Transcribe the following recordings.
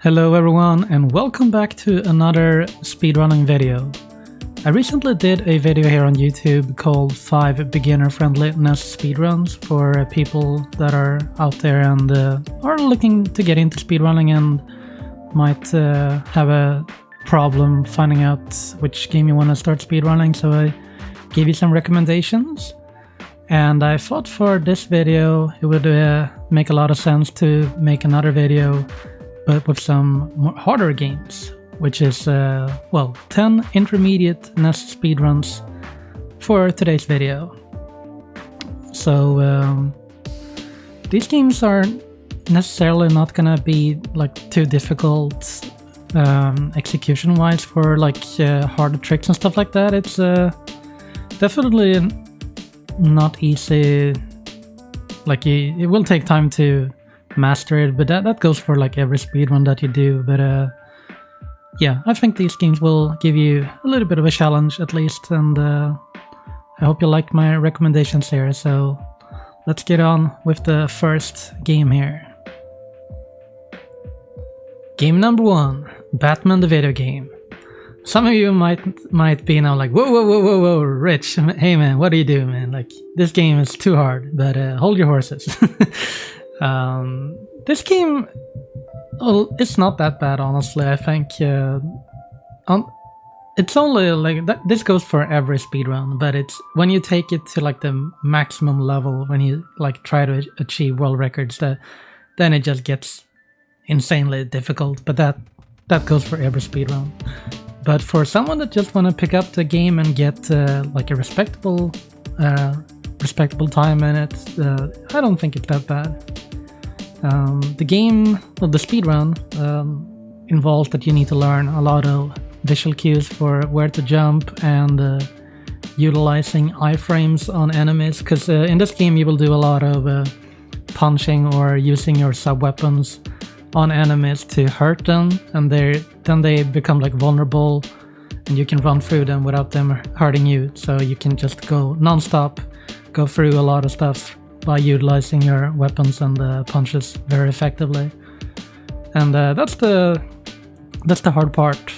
Hello everyone and welcome back to another speedrunning video. I recently did a video here on YouTube called 5 beginner-friendly NES speedruns for people that are out there and are looking to get into speedrunning and might have a problem finding out which game you want to start speedrunning, so I gave you some recommendations. And I thought for this video it would make a lot of sense to make another video but with some more harder games, which is, 10 intermediate NES speedruns for today's video. So these games are necessarily not gonna be like too difficult execution-wise for like harder tricks and stuff like that. It's definitely not easy. Like it will take time to master it, but that goes for like every speedrun that you do. But yeah, I think these games will give you a little bit of a challenge at least, and I hope you like my recommendations here. So let's get on with the first game here. Game number 1, Batman the video game. Some of you might be now like, whoa, Rich, hey man, what do you do, man? Like, this game is too hard, but hold your horses. This game, well, it's not that bad, honestly. I think it's only like that. This goes for every speedrun, but it's when you take it to like the maximum level, when you like try to achieve world records, then it just gets insanely difficult. But that goes for every speedrun. But for someone that just want to pick up the game and get like a respectable time in it, I don't think it's that bad. The game, well, the speedrun, involves that you need to learn a lot of visual cues for where to jump and utilizing iframes on enemies, because in this game you will do a lot of punching or using your sub-weapons on enemies to hurt them, and then they become like vulnerable and you can run through them without them hurting you, so you can just go non-stop, go through a lot of stuff by utilizing your weapons and punches very effectively. And that's the hard part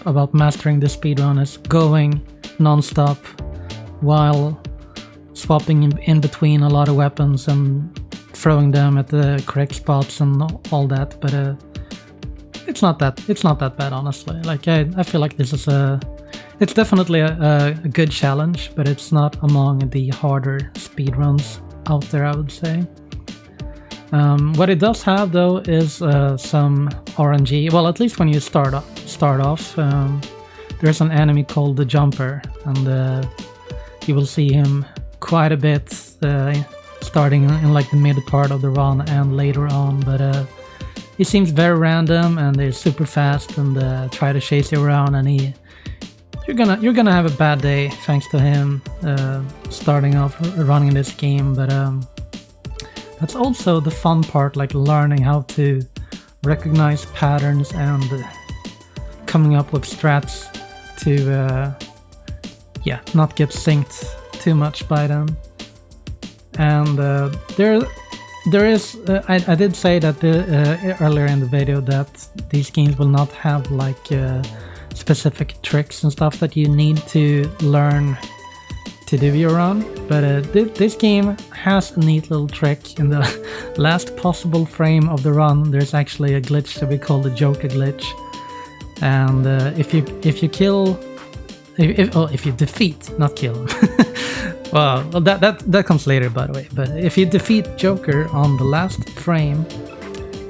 about mastering this speedrun, is going non-stop while swapping in between a lot of weapons and throwing them at the correct spots and all that. But it's not that bad, honestly. Like I feel like this is it's definitely a good challenge, but it's not among the harder speedruns out there, I would say. What it does have though is some RNG. Well, at least when you start off, there's an enemy called the Jumper, and you will see him quite a bit starting in like the mid part of the run and later on. But he seems very random and they're super fast and try to chase you around, and you're gonna have a bad day thanks to him starting off running this game. But that's also the fun part, like learning how to recognize patterns and coming up with strats to not get synced too much by them. And there is I did say that earlier in the video that these games will not have like specific tricks and stuff that you need to learn to do your run, but this game has a neat little trick. In the last possible frame of the run, there's actually a glitch that we call the Joker glitch, and if you defeat, not kill well that comes later, by the way, but if you defeat Joker on the last frame,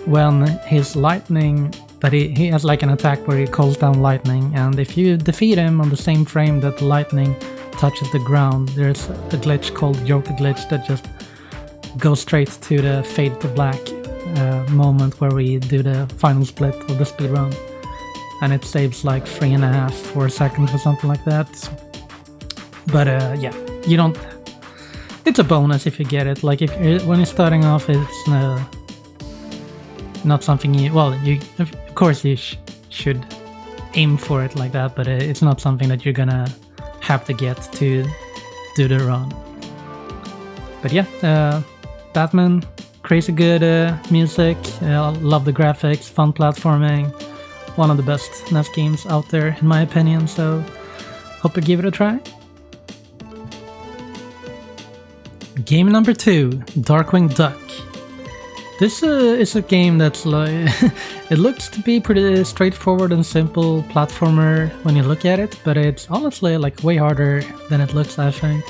when his lightning, but he has like an attack where he calls down lightning, and if you defeat him on the same frame that the lightning touches the ground, there's a glitch called Joker glitch that just goes straight to the fade to black moment where we do the final split of the speedrun, and it saves like 3.5-4 seconds or something like that. But yeah, you don't. It's a bonus if you get it. Like when you're starting off, it's not something you. Well, of course you should aim for it like that, but it's not something that you're gonna have to get to do the run. But yeah, Batman crazy good music, love the graphics, fun platforming. One of the best NES games out there, in my opinion, so hope you give it a try. Game number 2, Darkwing Duck. This is a game that's like... it looks to be pretty straightforward and simple platformer when you look at it, but it's honestly like way harder than it looks, I think.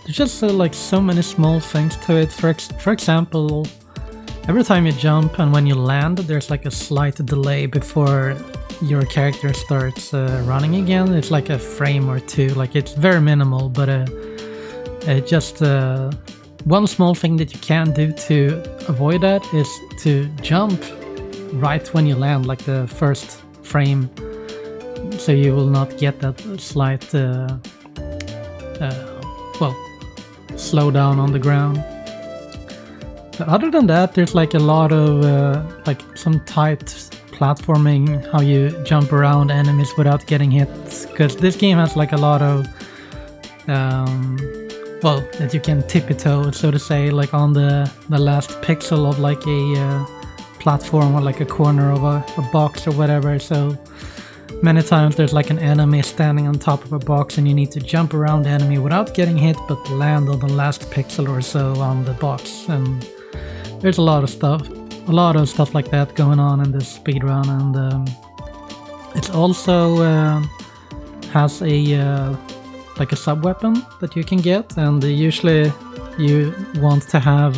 There's just like so many small things to it. For example, every time you jump and when you land, there's like a slight delay before your character starts running again. It's like a frame or two, like it's very minimal, but just one small thing that you can do to avoid that is to jump right when you land, like the first frame, so you will not get that slight slow down on the ground. But other than that, there's like a lot of like some tight platforming, how you jump around enemies without getting hit, because this game has like a lot of that you can tippy-toe, so to say, like on the last pixel of like a platform or like a corner of a box or whatever. So many times there's like an enemy standing on top of a box and you need to jump around the enemy without getting hit, but land on the last pixel or so on the box. And there's a lot of stuff like that going on in this speedrun, and it also has a like a sub-weapon that you can get, and usually you want to have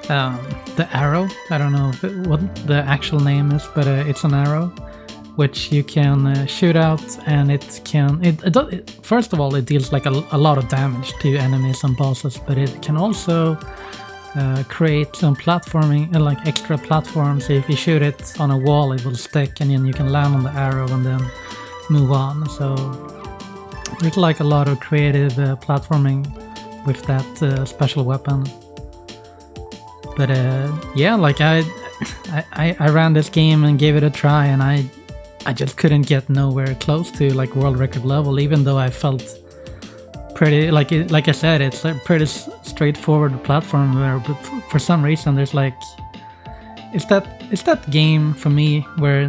the arrow. I don't know what the actual name is, but it's an arrow which you can shoot out, and first of all, it deals like a lot of damage to enemies and bosses, but it can also create some platforming, like extra platforms. If you shoot it on a wall, it will stick, and then you can land on the arrow and then move on. So there's like a lot of creative platforming with that special weapon. But yeah, like I ran this game and gave it a try, and I just couldn't get nowhere close to like world record level, even though I felt pretty, like I said, it's a pretty straightforward platform where, but for some reason there's like, it's that game for me where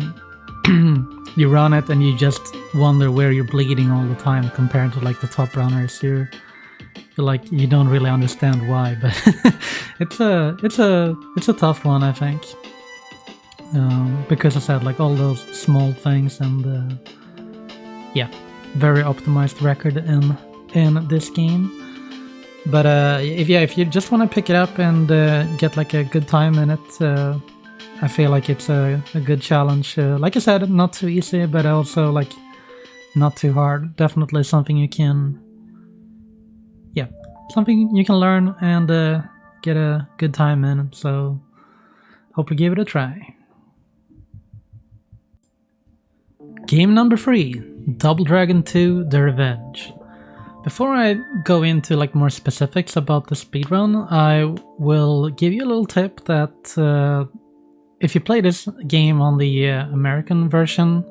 you run it and you just wonder where you're bleeding all the time compared to like the top runners. You're like, you don't really understand why, but it's a tough one, I think. Because I said, like, all those small things, and yeah, very optimized record in this game. But if you just want to pick it up and get like a good time in it, I feel like it's a good challenge. Like I said, not too easy, but also like not too hard. Definitely something you can learn and get a good time in. So hope you give it a try. Game number 3, Double Dragon 2: The Revenge. Before I go into like more specifics about the speedrun, I will give you a little tip that if you play this game on the American version,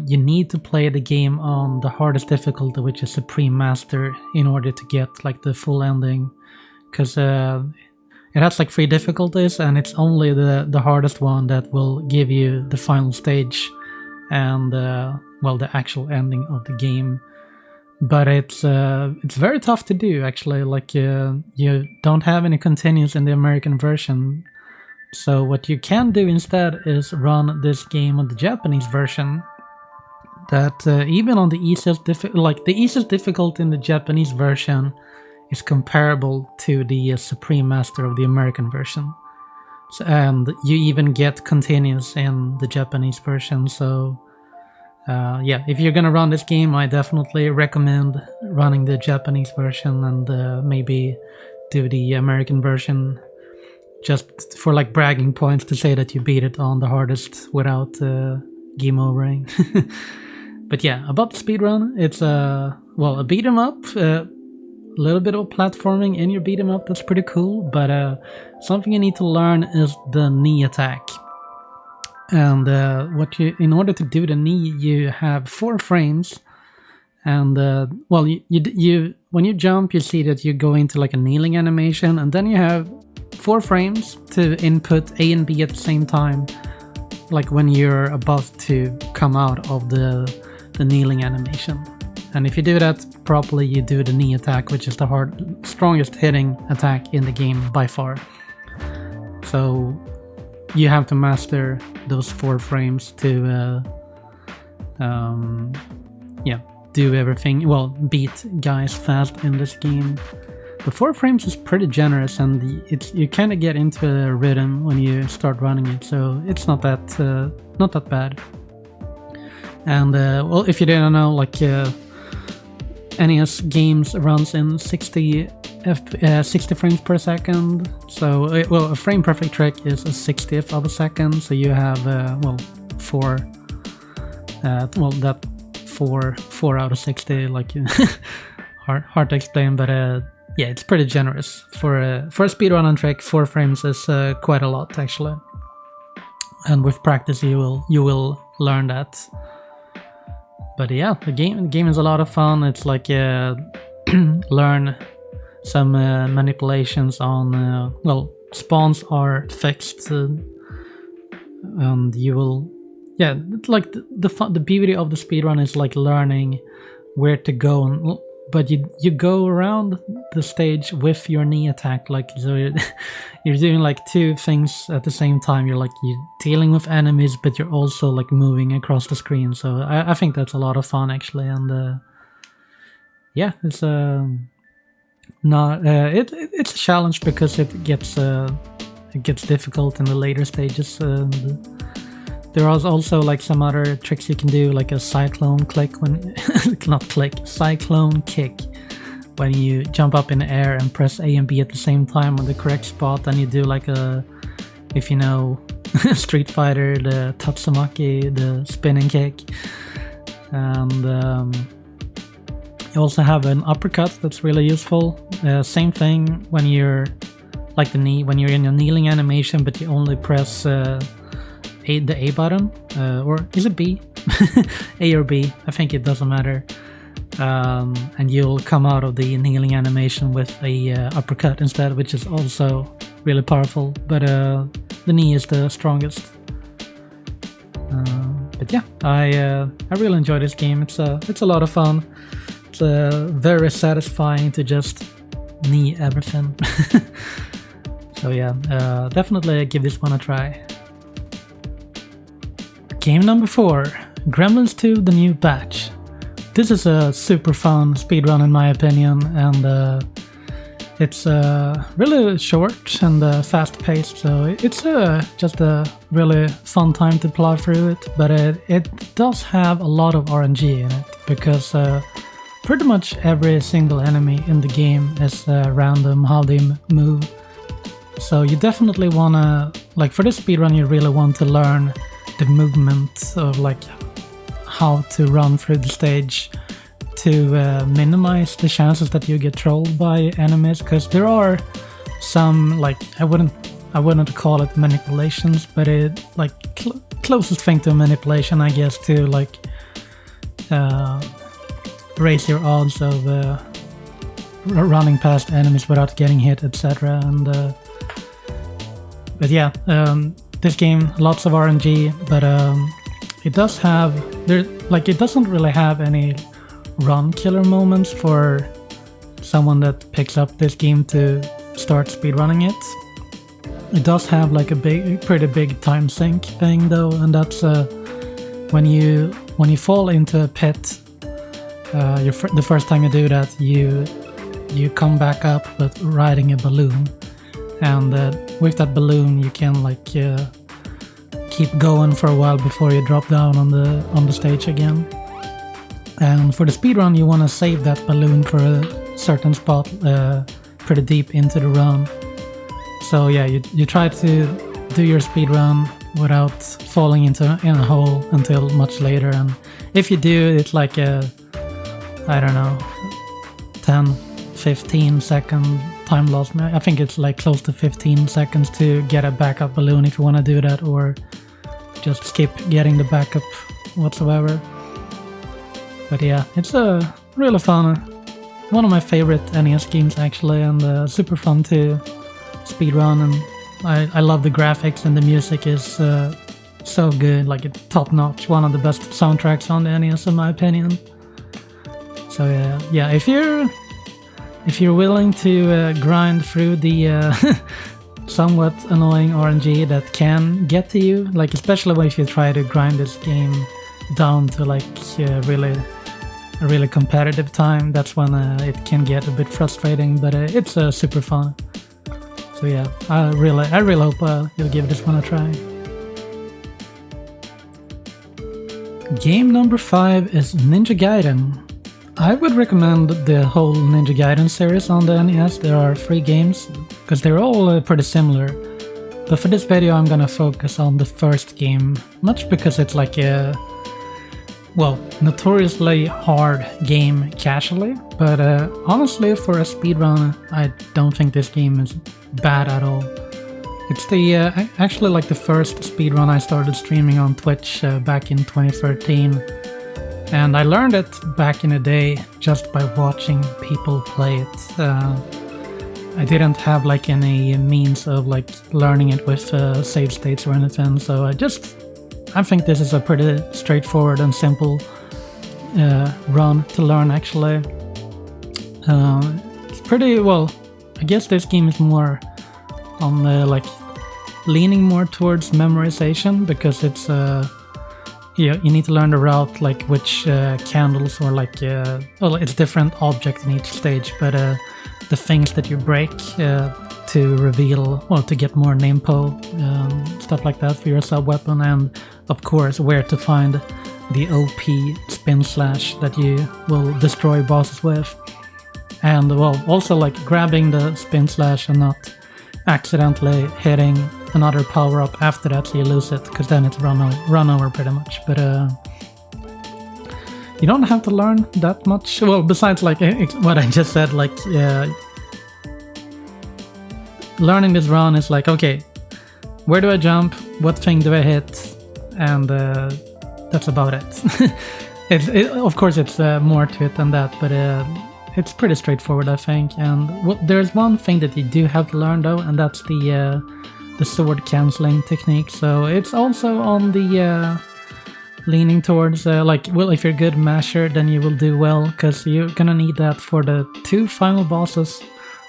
you need to play the game on the hardest difficulty, which is Supreme Master, in order to get like the full ending, because it has like 3 difficulties, and it's only the hardest one that will give you the final stage and the actual ending of the game. But it's very tough to do, actually. Like you don't have any continues in the American version. So what you can do instead is run this game on the Japanese version. That even on the easiest difficulty in the Japanese version is comparable to the Supreme Master of the American version. So, and you even get continues in the Japanese version. So yeah, if you're gonna run this game, I definitely recommend running the Japanese version and maybe do the American version, just for like bragging points, to say that you beat it on the hardest without game overing. But yeah, about the speedrun, it's a beat 'em up, a little bit of platforming in your beat 'em up. That's pretty cool, but something you need to learn is the knee attack. And in order to do the knee, you have 4 frames, and you when you jump, you see that you go into like a kneeling animation, and then you have 4 frames to input A and B at the same time, like when you're about to come out of the kneeling animation. And if you do that properly, you do the knee attack, which is the strongest hitting attack in the game by far. So you have to master those 4 frames to do everything, well, beat guys fast in this game. The 4 frames is pretty generous, and you kind of get into a rhythm when you start running it, so it's not that bad. And well, if you didn't know, like NES games runs in 60 frames per second. So a frame perfect trick is a 60th of a second. So you have 4 out of 60, like hard to explain, but yeah, it's pretty generous for a speedrun trick. 4 frames is quite a lot, actually, and with practice you will learn that. But yeah, the game is a lot of fun. It's like learn some manipulations on spawns are fixed, and you will. Yeah, like the beauty of the speedrun is like learning where to go, but you go around the stage with your knee attack, like, so you're doing like 2 things at the same time. You're dealing with enemies, but you're also like moving across the screen. So I think that's a lot of fun, actually, and yeah, it's it's a challenge because it gets difficult in the later stages. There are also like some other tricks you can do, like a cyclone kick cyclone kick, when you jump up in the air and press A and B at the same time on the correct spot, and you do like if you know Street Fighter, the Tatsumaki, the spinning kick. And you also have an uppercut that's really useful. Same thing when you're like when you're in a kneeling animation, but you only press the A button, or is it B? A or B, I think it doesn't matter. And you'll come out of the kneeling animation with a uppercut instead, which is also really powerful, but the knee is the strongest. But yeah, I really enjoy this game. It's a lot of fun. It's very satisfying to just knee everything. So yeah, definitely give this one a try. Game number 4, Gremlins 2 The New Batch. This is a super fun speedrun in my opinion, and it's really short and fast-paced, so it's just a really fun time to plow through it, but it does have a lot of RNG in it, because pretty much every single enemy in the game is random how they move. So you definitely wanna, like, for this speedrun you really want to learn the movement of like how to run through the stage to minimize the chances that you get trolled by enemies, because there are some, like, I wouldn't call it manipulations, but it like closest thing to manipulation, I guess, to like raise your odds of running past enemies without getting hit, etc. And but yeah, this game, lots of RNG, but it does have, it doesn't really have any run killer moments for someone that picks up this game to start speedrunning it. It does have like a pretty big time sink thing though, and that's when you fall into a pit. The first time you do that, you come back up but riding a balloon, and with that balloon you can like keep going for a while before you drop down on the stage again. And for the speedrun you want to save that balloon for a certain spot pretty deep into the run. So yeah, you try to do your speedrun without falling in a hole until much later, and if you do, it's like a, I don't know, 10-15 second time loss. I think it's like close to 15 seconds to get a backup balloon if you want to do that, or just skip getting the backup whatsoever. But yeah, it's a really fun one of my favorite NES games actually, and super fun to speedrun. And I love the graphics, and the music is so good, like it's top notch. One of the best soundtracks on the NES in my opinion. So yeah, if you're willing to grind through the somewhat annoying RNG that can get to you, like especially if you try to grind this game down to like a really competitive time, that's when it can get a bit frustrating, but it's super fun. So yeah, I really hope you'll give this one a try. Game number 5 is Ninja Gaiden. I would recommend the whole Ninja Gaiden series on the NES. There are 3 games, because they're all pretty similar. But for this video I'm gonna focus on the first game, much because it's like a, well, notoriously hard game casually. But honestly, for a speedrun, I don't think this game is bad at all. It's the actually like the first speedrun I started streaming on Twitch back in 2013. And I learned it back in the day just by watching people play it. I didn't have like any means of like learning it with save states or anything, so I think this is a pretty straightforward and simple run to learn actually. It's pretty, well, I guess this game is more on like leaning more towards memorization, because it's yeah, you need to learn the route, like which candles or like well, it's different objects in each stage, but the things that you break to reveal, well, to get more Nimpo, stuff like that for your sub weapon, and of course where to find the OP spin slash that you will destroy bosses with, and well, also like grabbing the spin slash and not accidentally hitting another power up after that, so you lose it, because then it's run over pretty much. But you don't have to learn that much. Well, besides like what I just said, like learning this run is like, okay, where do I jump? What thing do I hit? And that's about it. Of course, it's more to it than that, but it's pretty straightforward, I think. And there's one thing that you do have to learn though, and that's the sword cancelling technique. So it's also on the leaning towards like, well, if you're a good masher, then you will do well, because you're gonna need that for the 2 final bosses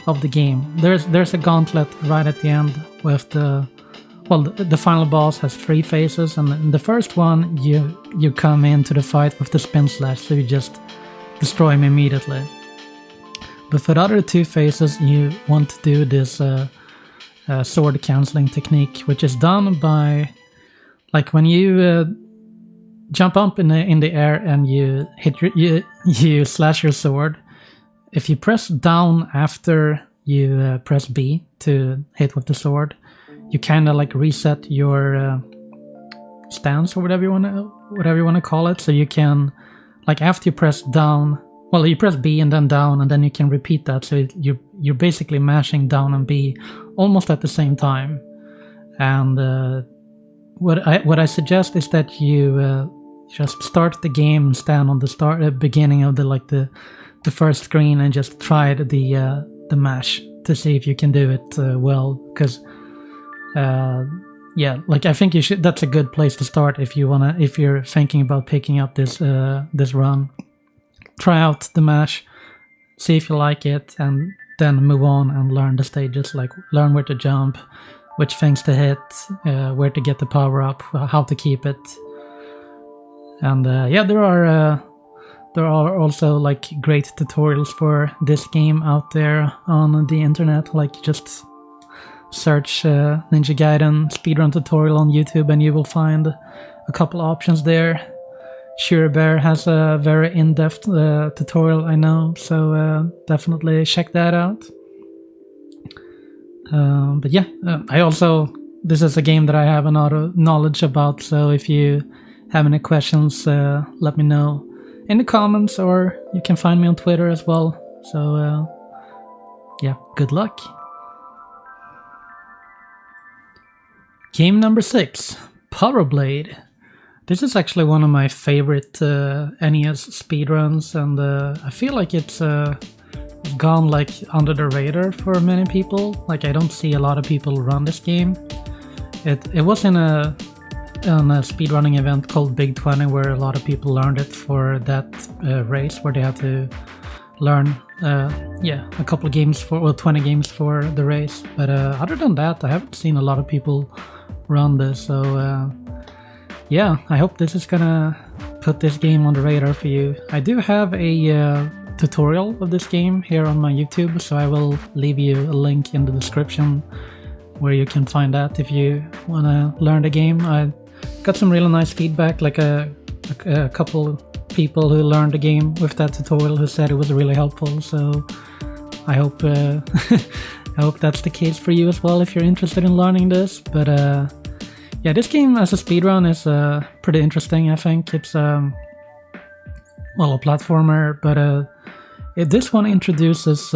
of the game. There's a gauntlet right at the end with the final boss has 3 phases, and in the first one you come into the fight with the spin slash, so you just destroy him immediately. But for the other 2 phases, you want to do this sword cancelling technique, which is done by, like, when you jump up in the air and you hit you slash your sword. If you press down after you press B to hit with the sword, you kind of like reset your stance, or whatever you want to call it. So you can, like, after you press down, well, you press B and then you can repeat that. So you're basically mashing down and B almost at the same time. And what I suggest is that you just start the game and stand on the beginning of the first screen and just try the mash to see if you can do it well. Because yeah, like, I think you should. That's a good place to start if you're thinking about picking up this run. Try out the mash, see if you like it, and then move on and learn the stages, like learn where to jump, which things to hit, where to get the power up, how to keep it. And yeah, there are also like great tutorials for this game out there on the internet. Like, just search Ninja Gaiden speedrun tutorial on YouTube and you will find a couple options there. Sure Bear has a very in-depth tutorial, I know, so definitely check that out. But yeah, this is a game that I have a lot of knowledge about, so if you have any questions, let me know in the comments, or you can find me on Twitter as well. So yeah, good luck. Game number 6, Power Blade. This is actually one of my favorite NES speedruns, and I feel like it's gone like under the radar for many people. Like I don't see a lot of people run this game. It was in a speedrunning event called Big 20 where a lot of people learned it for that race where they had to learn a couple of games for, well, 20 games for the race. But other than that, I haven't seen a lot of people run this. So yeah, I hope this is gonna put this game on the radar for you. I do have a tutorial of this game here on my YouTube, so I will leave you a link in the description where you can find that if you want to learn the game. I got some really nice feedback, like a couple people who learned the game with that tutorial who said it was really helpful, so I hope I hope that's the case for you as well if you're interested in learning this. But yeah, this game as a speedrun is pretty interesting. I think it's well, a platformer, but this one introduces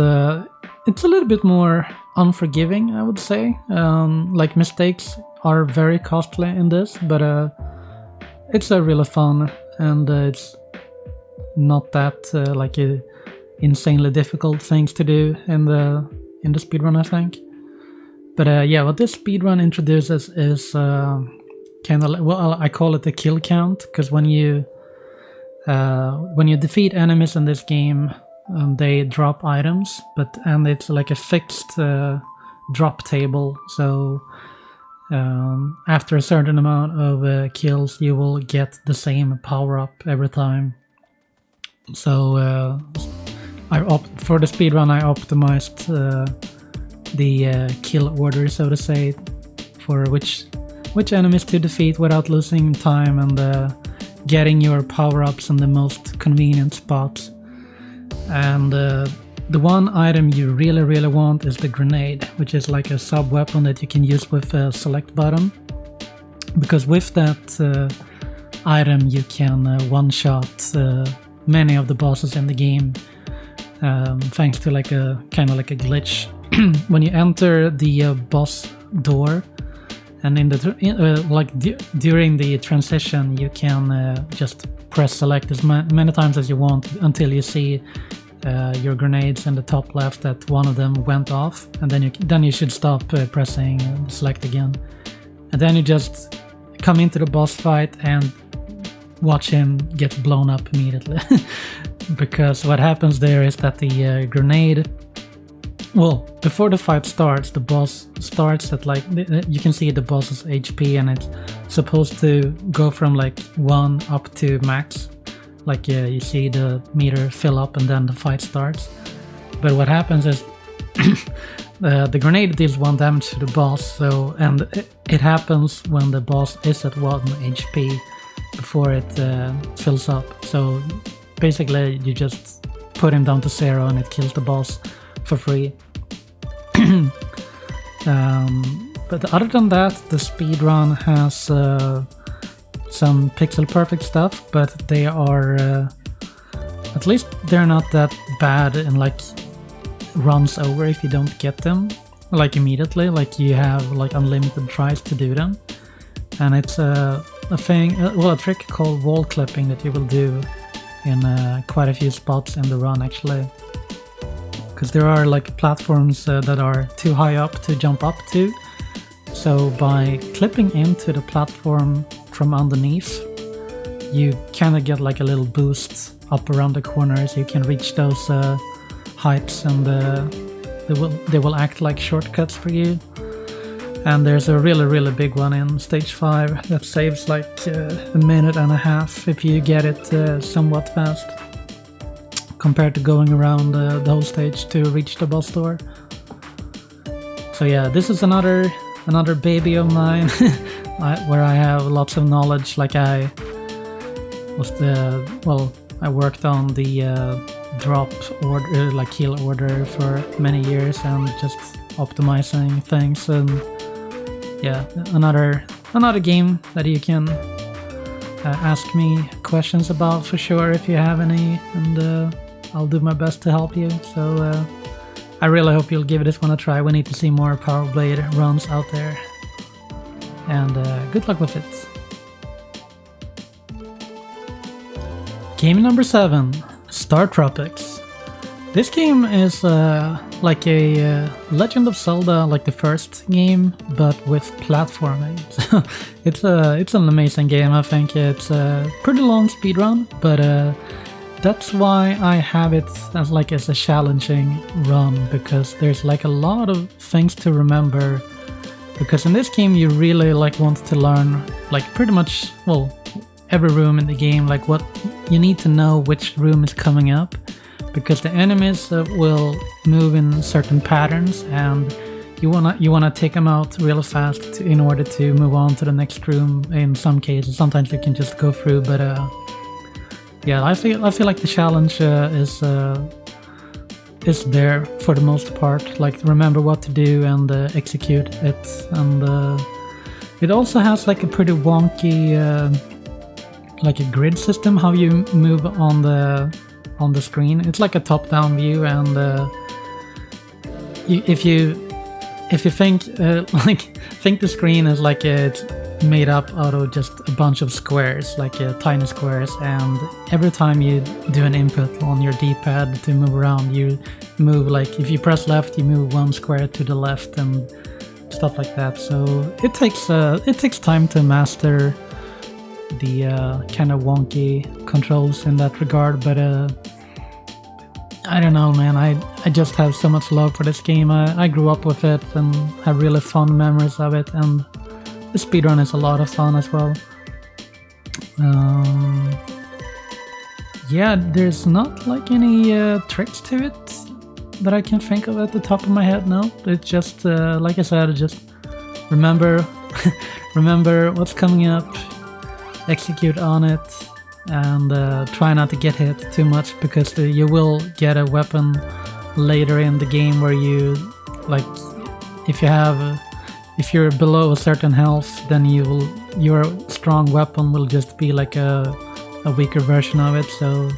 it's a little bit more unforgiving, I would say. Like mistakes are very costly in this, but it's a really fun, and it's not that like insanely difficult things to do in the speedrun, I think. But yeah, what this speedrun introduces is kind of, well, I call it the kill count, because when you defeat enemies in this game, they drop items, and it's like a fixed drop table. So after a certain amount of kills, you will get the same power up every time. So for the speedrun, I optimized the kill order, so to say, for which enemies to defeat without losing time and getting your power-ups in the most convenient spots. And the one item you really want is the grenade, which is like a sub-weapon that you can use with a select button, because with that item you can one-shot many of the bosses in the game, thanks to like a kind of like a glitch. When you enter the boss door, and in the during the transition, you can just press select as many times as you want until you see your grenades in the top left that one of them went off, and then you should stop pressing select again, and then you just come into the boss fight and watch him get blown up immediately. Because what happens there is that the grenade, well, before the fight starts, the boss starts at like, you can see the boss's HP, and it's supposed to go from like 1 up to max. Like you see the meter fill up and then the fight starts. But what happens is the grenade deals 1 damage to the boss, so, and it happens when the boss is at 1 HP before it fills up. So basically you just put him down to 0 and it kills the boss for free. But other than that, the speedrun has some pixel perfect stuff, but they are at least they're not that bad and like runs over if you don't get them like immediately. Like you have like unlimited tries to do them, and it's a thing, well, a trick called wall clipping that you will do in quite a few spots in the run actually. Because there are like platforms that are too high up to jump up to. So by clipping into the platform from underneath, you kind of get like a little boost up around the corners. You can reach those heights, and they will act like shortcuts for you. And there's a really big one in stage 5 that saves like a minute and a half if you get it somewhat fast, compared to going around the whole stage to reach the boss door. So yeah, this is another baby of mine where I have lots of knowledge. Like I worked on the drop order, like kill order for many years, and just optimizing things. And yeah, another game that you can ask me questions about for sure if you have any, and I'll do my best to help you. So I really hope you'll give this one a try. We need to see more Power Blade runs out there. And good luck with it. Game number 7, Star Tropics. This game is like a Legend of Zelda, like the first game, but with platforming. So it's an amazing game. I think it's a pretty long speedrun, but that's why I have it as a challenging run, because there's like a lot of things to remember. Because in this game you really like want to learn like pretty much, well, every room in the game, like what you need to know which room is coming up, because the enemies will move in certain patterns, and you wanna take them out really fast in order to move on to the next room. In some cases, sometimes you can just go through, but yeah, I feel like the challenge is there for the most part. Like, remember what to do and execute it, and it also has like a pretty wonky like a grid system how you move on the screen. It's like a top-down view, and if you think think the screen is like it's made up out of just a bunch of squares, like tiny squares, and every time you do an input on your D-pad to move around, you move, like if you press left, you move one square to the left and stuff like that. So it takes time to master the kind of wonky controls in that regard, but I don't know, man. I just have so much love for this game. I grew up with it and have really fond memories of it, and the speedrun is a lot of fun as well. Yeah, there's not like any tricks to it that I can think of at the top of my head now. It's just, like I said, just remember what's coming up, execute on it, and try not to get hit too much, because you will get a weapon later in the game where you, like, if you're below a certain health, then your strong weapon will just be like a weaker version of it. So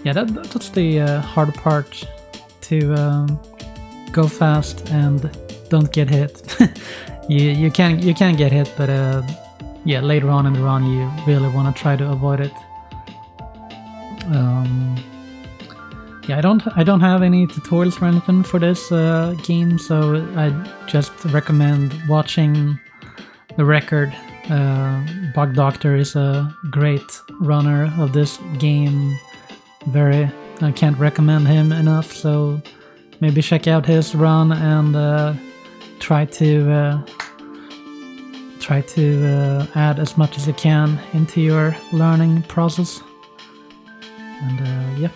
yeah, that's the hard part, to go fast and don't get hit. you can get hit, but yeah, later on in the run you really want to try to avoid it. Yeah, I don't have any tutorials or anything for this game, so I just recommend watching the record. Bug Doctor is a great runner of this game. I can't recommend him enough, so maybe check out his run and try to add as much as you can into your learning process. And yeah,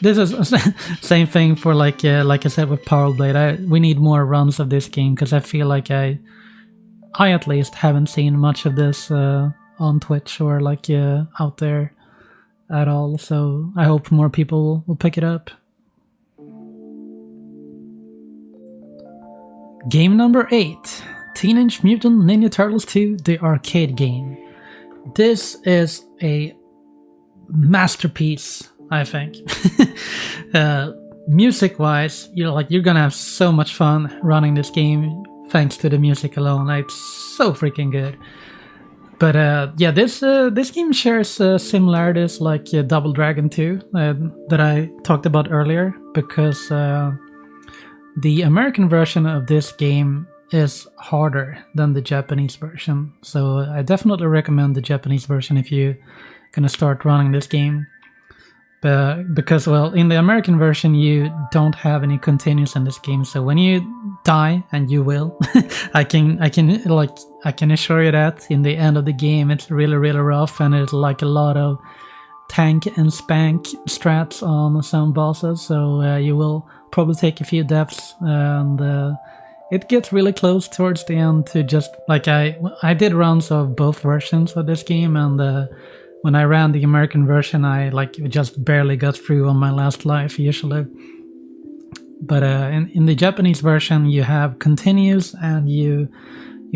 this is same thing for like I said with Power Blade. We need more runs of this game, because I feel like I at least haven't seen much of this on Twitch or like out there at all. So I hope more people will pick it up. Game number 8, Teenage Mutant Ninja Turtles 2, the arcade game. This is a masterpiece, I think. Music-wise, you're gonna have so much fun running this game thanks to the music alone. It's so freaking good. But yeah, this game shares similarities like Double Dragon 2 that I talked about earlier, because the American version of this game is harder than the Japanese version. So I definitely recommend the Japanese version if you're gonna start running this game. Because, well, in the American version you don't have any continues in this game, so when you die, and you will, I can assure you that in the end of the game it's really, really rough, and it's like a lot of tank and spank strats on some bosses, so you will probably take a few deaths, and it gets really close towards the end to just, like, I did runs of both versions of this game, and when I ran the American version, I just barely got through on my last life usually. But in the Japanese version, you have continues, and you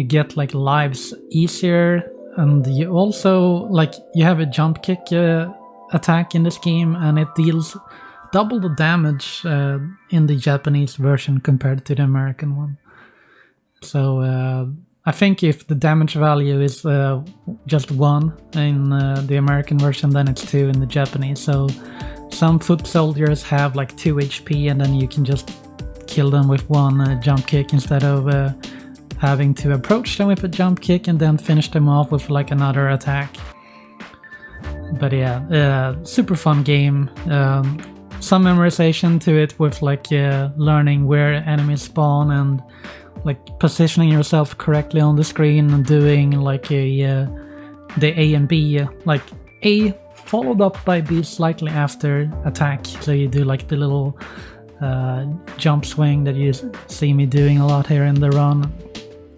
get like lives easier, and you also you have a jump kick attack in this game, and it deals double the damage in the Japanese version compared to the American one. So I think if the damage value is just 1 in the American version, then it's 2 in the Japanese. So some foot soldiers have like 2 HP, and then you can just kill them with one jump kick instead of having to approach them with a jump kick and then finish them off with like another attack. But yeah, super fun game. Some memorization to it with like learning where enemies spawn and like positioning yourself correctly on the screen and doing like the A and B, like A followed up by B slightly after attack. So you do like the little jump swing that you see me doing a lot here in the run,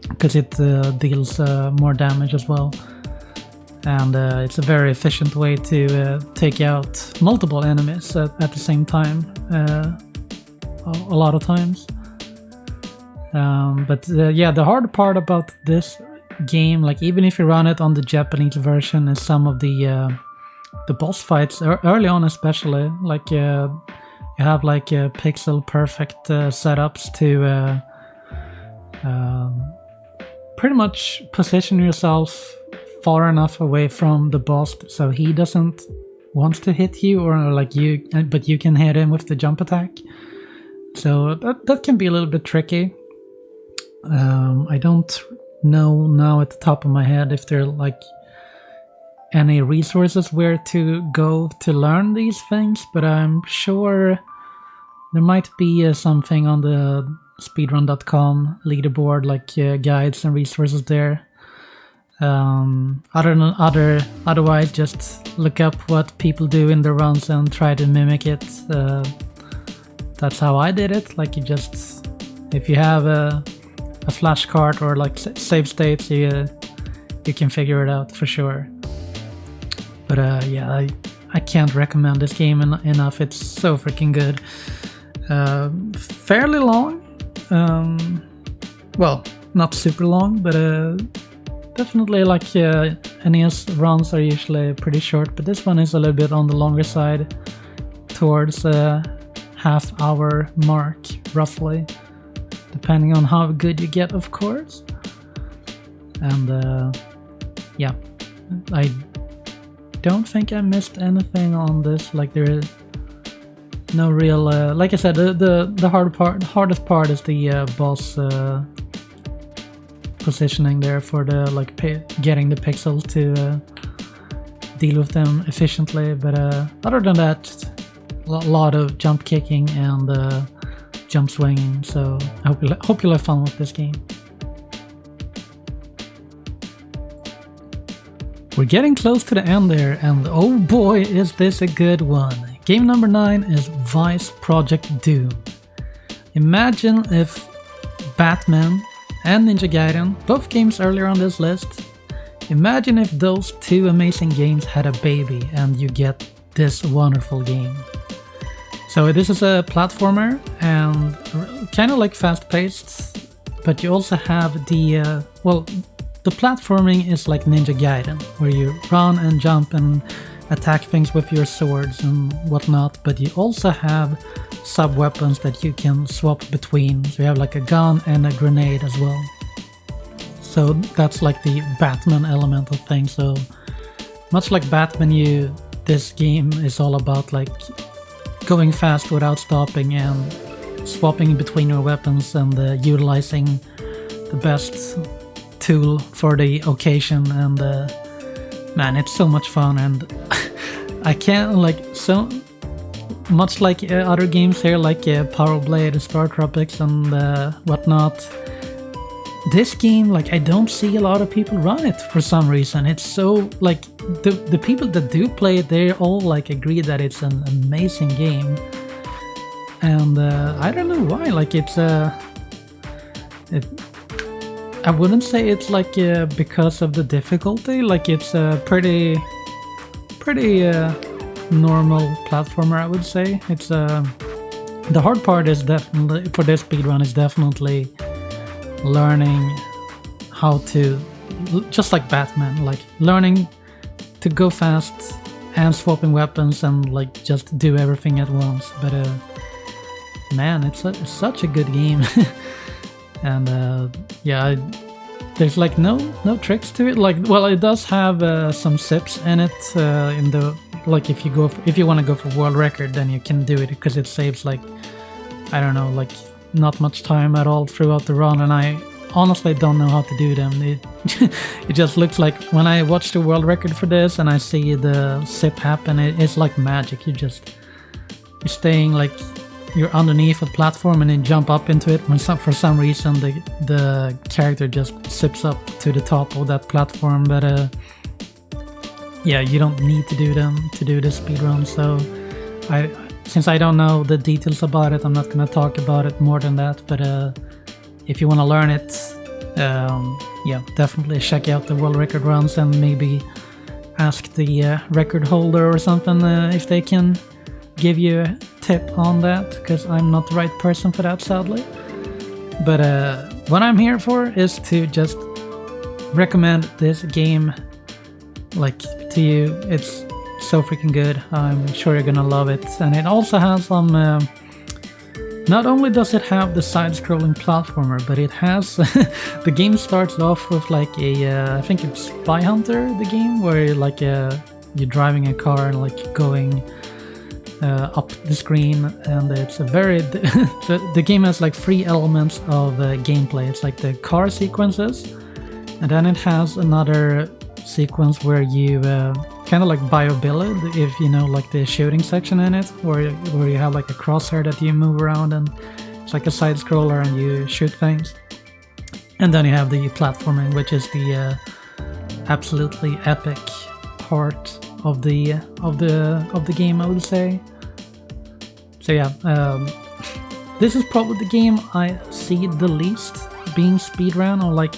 because it deals more damage as well. And it's a very efficient way to take out multiple enemies at the same time, a lot of times. But yeah, the hard part about this game, like even if you run it on the Japanese version, is some of the boss fights early on, especially. Like you have like pixel perfect setups to pretty much position yourself far enough away from the boss so he doesn't want to hit you, or like you, but you can hit him with the jump attack. So that can be a little bit tricky. I don't know now at the top of my head if there are like any resources where to go to learn these things, but I'm sure there might be something on the speedrun.com leaderboard, like guides and resources there. Otherwise, just look up what people do in the runs and try to mimic it. That's how I did it. Like, you just, if you have a flashcard or like save states, you can figure it out for sure. But yeah, I can't recommend this game enough. It's so freaking good. Fairly long. Well, not super long, but definitely like NES runs are usually pretty short, but this one is a little bit on the longer side, towards half-hour mark, roughly, depending on how good you get, of course. And yeah, I don't think I missed anything on this. Like, there is no real like I said, the hardest part is the boss positioning there for the like getting the pixels to deal with them efficiently. But other than that, just a lot of jump kicking and jump swinging. So I hope you'll have fun with this game. We're getting close to the end there, and oh boy, is this a good one. Game number 9 is Vice Project Doom. Imagine if Batman and Ninja Gaiden, both games earlier on this list, imagine if those two amazing games had a baby and you get this wonderful game. So this is a platformer and kind of like fast-paced, but you also have the, well, the platforming is like Ninja Gaiden, where you run and jump and attack things with your swords and whatnot, but you also have sub-weapons that you can swap between. So you have like a gun and a grenade as well. So that's like the Batman element of things. So much like Batman, this game is all about like going fast without stopping and swapping between your weapons and utilizing the best tool for the occasion. And man, it's so much fun, and I can't, like, so much like other games here, like Power Blade and Star Tropics and whatnot. This game, like, I don't see a lot of people run it for some reason. It's so, like, the people that do play it, they all like agree that it's an amazing game, and I don't know why. Like, it's I wouldn't say it's like because of the difficulty. Like, it's a pretty normal platformer, I would say. It's the hard part is definitely, for this speedrun, is definitely learning how to, just like Batman, like learning to go fast and swapping weapons and like just do everything at once. But man, it's such a good game. And yeah, there's like no tricks to it. Like, well, it does have some sips in it, in the like if you want to go for world record, then you can do it because it saves like, I don't know, like not much time at all throughout the run, and I honestly don't know how to do them. It just looks like when I watch the world record for this and I see the zip happen, it's like magic. You're staying like you're underneath a platform and then jump up into it when for some reason the character just zips up to the top of that platform. But yeah, you don't need to do them to do the speedrun. So since I don't know the details about it, I'm not gonna talk about it more than that. But if you want to learn it, yeah, definitely check out the world record runs and maybe ask the record holder or something if they can give you a tip on that, because I'm not the right person for that, sadly. But what I'm here for is to just recommend this game like to you. It's so freaking good. I'm sure you're gonna love it. And it also has some not only does it have the side-scrolling platformer, but it has the game starts off with like a I think it's Spy Hunter, the game, where like you're driving a car and like going up the screen, and it's a very the game has like 3 elements of gameplay. It's like the car sequences, and then it has another sequence where you kind of like bio-billet, if you know, like the shooting section in it, where you have like a crosshair that you move around and it's like a side scroller and you shoot things. And then you have the platforming, which is the absolutely epic part of the game, I would say. So yeah, this is probably the game I see the least being speedrun, or like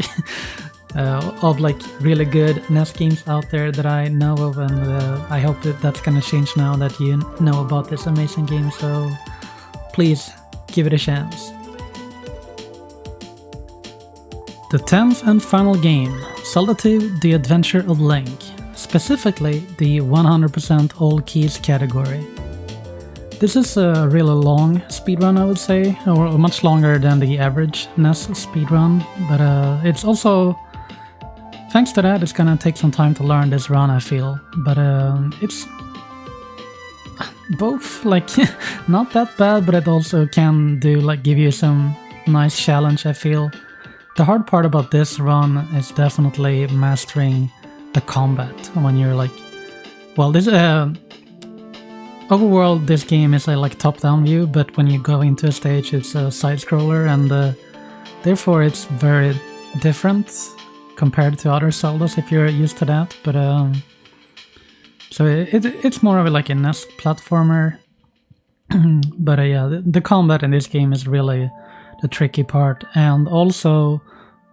of like really good NES games out there that I know of, and I hope that that's gonna change now that you know about this amazing game. So please give it a chance. The 10th and final game, Solitude: The Adventure of Link, specifically the 100% all keys category. This is a really long speedrun, I would say, or much longer than the average NES speedrun, but it's also, thanks to that, it's gonna take some time to learn this run, I feel. But it's both like not that bad, but it also can give you some nice challenge, I feel. The hard part about this run is definitely mastering the combat when you're like, well, this overworld, this game is a like top-down view, but when you go into a stage, it's a side-scroller, and therefore it's very different compared to other Zeldas if you're used to that. But so it's more of like a NES platformer. But yeah, the combat in this game is really the tricky part, and also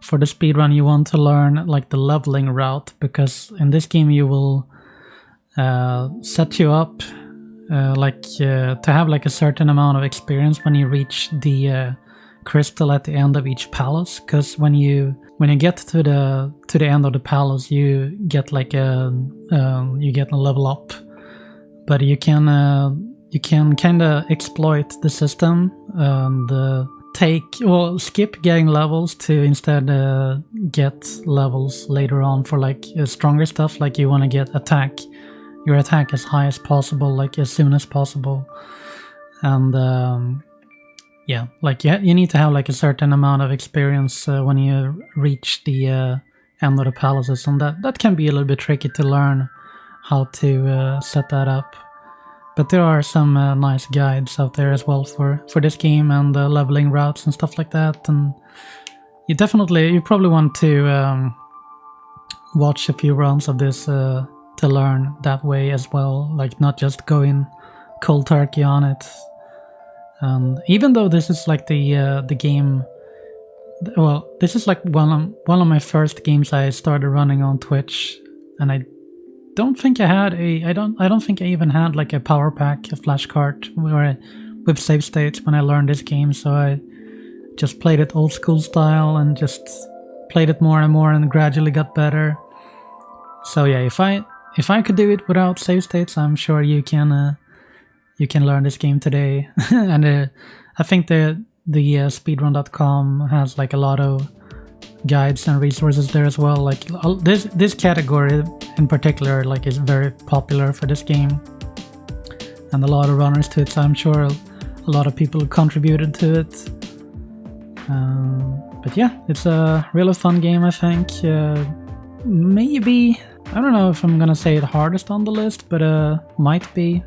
for the speedrun you want to learn like the leveling route, because in this game you will set you up to have like a certain amount of experience when you reach the crystal at the end of each palace. Because when you get to the end of the palace, you get like a level up, but you can kind of exploit the system and skip getting levels to instead get levels later on for like stronger stuff. Like you want to get your attack as high as possible, like as soon as possible. And yeah, like you need to have like a certain amount of experience when you reach the end of the palaces, and that can be a little bit tricky to learn how to set that up. But there are some nice guides out there as well for this game, and leveling routes and stuff like that. And you probably want to watch a few runs of this to learn that way as well, like not just go in cold turkey on it. And even though this is like the game, well, this is like one of my first games I started running on Twitch, and I don't think I don't think I even had like a power pack, a flash card with save states when I learned this game. So I just played it old school style and just played it more and more and gradually got better. So yeah, if I could do it without save states, I'm sure you can learn this game today. And I think the speedrun.com has like a lot of guides and resources there as well. Like this category in particular like is very popular for this game, and a lot of runners to it, so I'm sure a lot of people contributed to it. But yeah, it's a really fun game, I think. Maybe, I don't know if I'm gonna say the hardest on the list, but might be.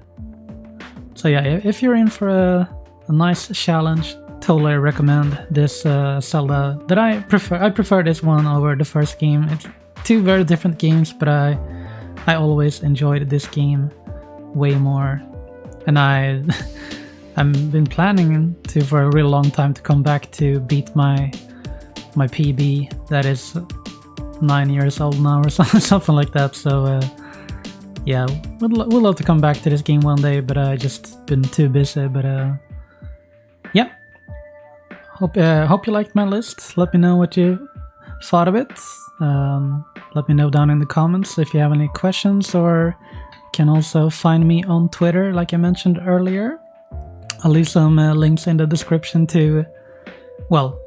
So yeah, if you're in for a nice challenge, totally recommend this Zelda that I prefer this one over the first game. It's two very different games, but I always enjoyed this game way more, and I've been planning to for a real long time to come back to beat my PB that is 9 years old now or something like that. So yeah, would love to come back to this game one day, but I just been too busy. But yeah, hope you liked my list. Let me know what you thought of it. Let me know down in the comments if you have any questions, or you can also find me on Twitter like I mentioned earlier. I'll leave some links in the description to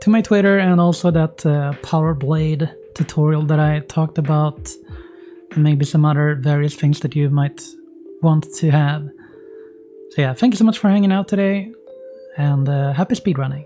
my Twitter, and also that Power Blade tutorial that I talked about, and maybe some other various things that you might want to have. So yeah, thank you so much for hanging out today, and happy speedrunning.